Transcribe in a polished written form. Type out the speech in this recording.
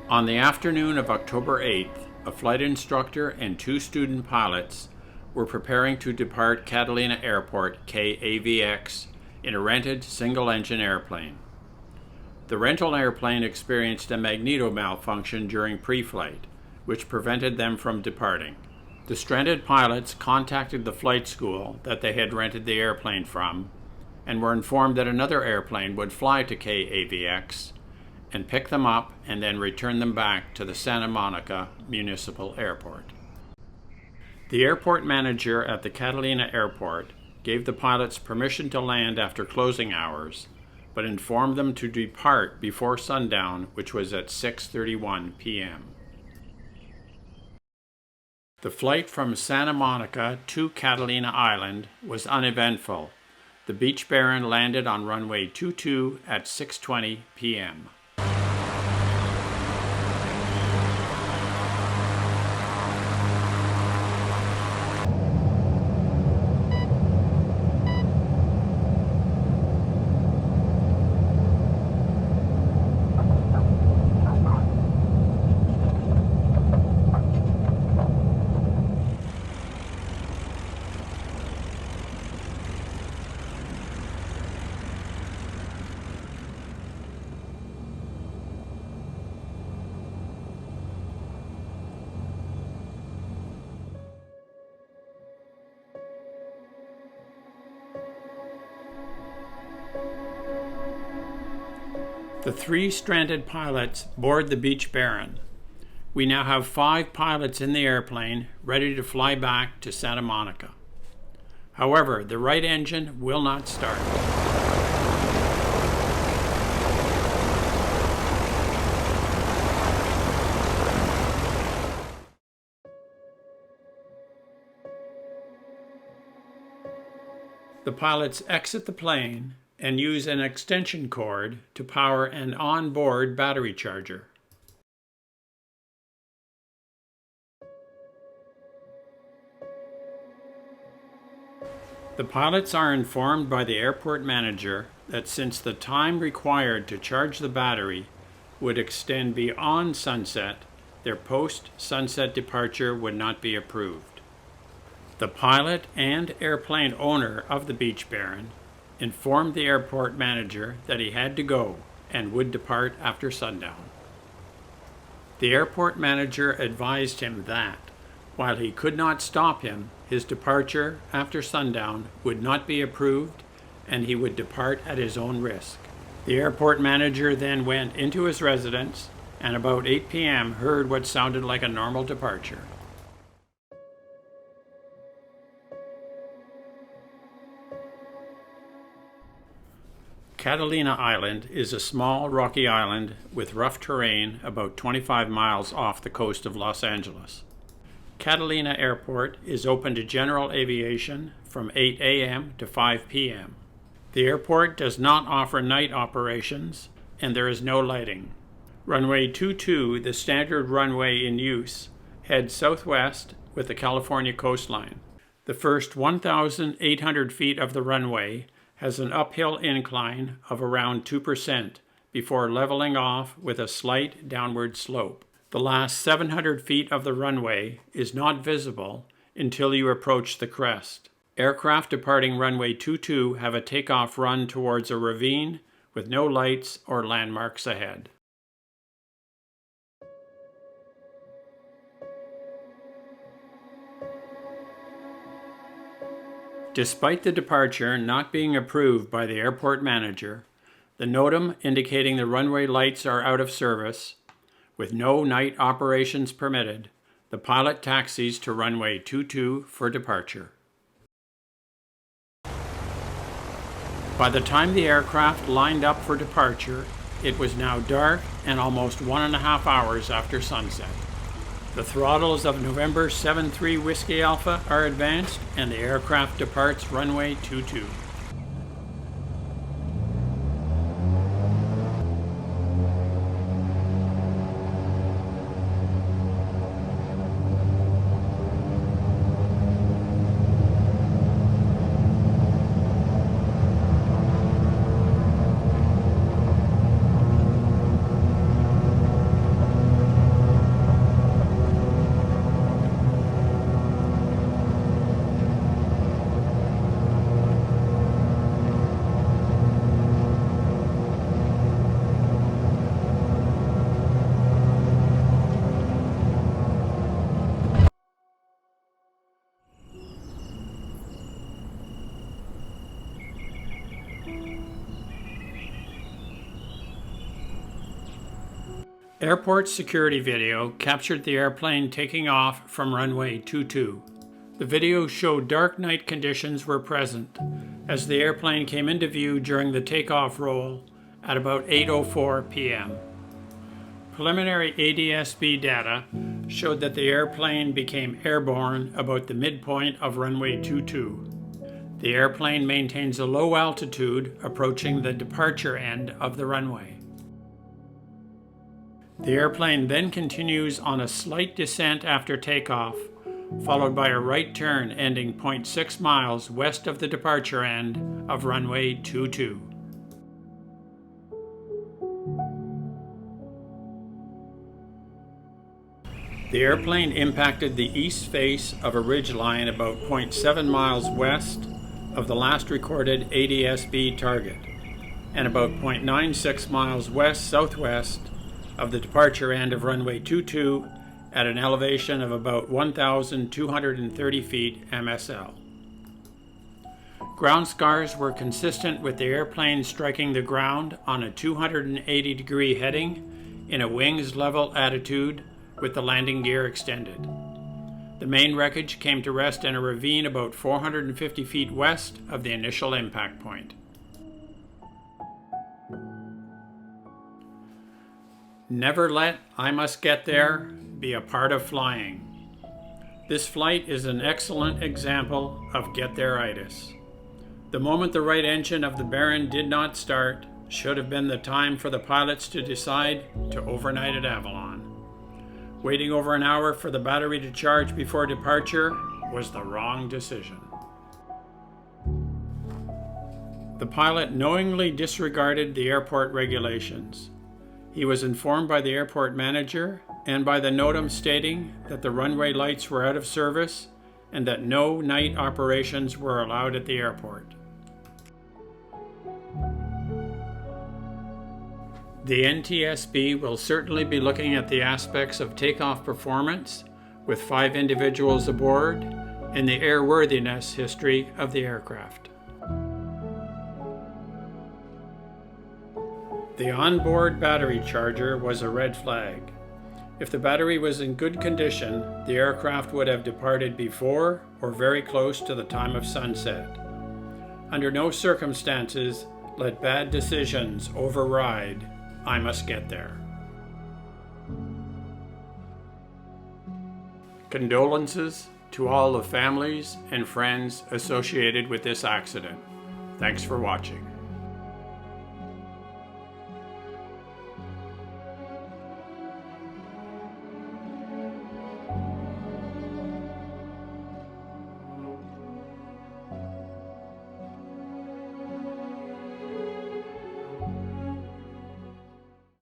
On the afternoon of October 8th, a flight instructor and two student pilots were preparing to depart Catalina Airport, KAVX, in a rented single-engine airplane. The rental airplane experienced a magneto malfunction during pre-flight, which prevented them from departing. The stranded pilots contacted the flight school that they had rented the airplane from and were informed that another airplane would fly to KAVX and pick them up and then return them back to the Santa Monica Municipal Airport. The airport manager at the Catalina Airport gave the pilots permission to land after closing hours, but informed them to depart before sundown, which was at 6:31 p.m. The flight from Santa Monica to Catalina Island was uneventful. The Beech Baron landed on runway 22 at 6:20 p.m. The three stranded pilots board the Beech Baron. We now have 5 pilots in the airplane ready to fly back to Santa Monica. However, the right engine will not start. The pilots exit the plane and use an extension cord to power an onboard battery charger. The pilots are informed by the airport manager that since the time required to charge the battery would extend beyond sunset, their post-sunset departure would not be approved. The pilot and airplane owner of the Beech Baron informed the airport manager that he had to go and would depart after sundown. The airport manager advised him that, while he could not stop him, his departure after sundown would not be approved and he would depart at his own risk. The airport manager then went into his residence and about 8 p.m. heard what sounded like a normal departure. Catalina Island is a small rocky island with rough terrain about 25 miles off the coast of Los Angeles. Catalina Airport is open to general aviation from 8 a.m. to 5 p.m. The airport does not offer night operations and there is no lighting. Runway 22, the standard runway in use, heads southwest with the California coastline. The first 1,800 feet of the runway has an uphill incline of around 2% before leveling off with a slight downward slope. The last 700 feet of the runway is not visible until you approach the crest. Aircraft departing runway 22 have a takeoff run towards a ravine with no lights or landmarks ahead. Despite the departure not being approved by the airport manager, the NOTAM indicating the runway lights are out of service, with no night operations permitted, the pilot taxis to runway 22 for departure. By the time the aircraft lined up for departure, it was now dark and almost 1.5 hours after sunset. The throttles of November 73 Whiskey Alpha are advanced and the aircraft departs runway 22. Airport security video captured the airplane taking off from runway 22. The video showed dark night conditions were present as the airplane came into view during the takeoff roll at about 8:04 p.m. Preliminary ADSB data showed that the airplane became airborne about the midpoint of runway 22. The airplane maintains a low altitude approaching the departure end of the runway. The airplane then continues on a slight descent after takeoff, followed by a right turn ending 0.6 miles west of the departure end of runway 22. The airplane impacted the east face of a ridgeline about 0.7 miles west of the last recorded ADSB target, and about 0.96 miles west-southwest of the departure end of runway 22 at an elevation of about 1,230 feet MSL. Ground scars were consistent with the airplane striking the ground on a 280-degree heading in a wings level attitude with the landing gear extended. The main wreckage came to rest in a ravine about 450 feet west of the initial impact point. Never let "I must get there" be a part of flying. This flight is an excellent example of get there-itis. The moment the right engine of the Baron did not start should have been the time for the pilots to decide to overnight at Avalon. Waiting over an hour for the battery to charge before departure was the wrong decision. The pilot knowingly disregarded the airport regulations. He was informed by the airport manager and by the NOTAM stating that the runway lights were out of service and that no night operations were allowed at the airport. The NTSB will certainly be looking at the aspects of takeoff performance with 5 individuals aboard and the airworthiness history of the aircraft. The onboard battery charger was a red flag. If the battery was in good condition, the aircraft would have departed before or very close to the time of sunset. Under no circumstances, let bad decisions override "I must get there." Condolences to all the families and friends associated with this accident. Thanks for watching.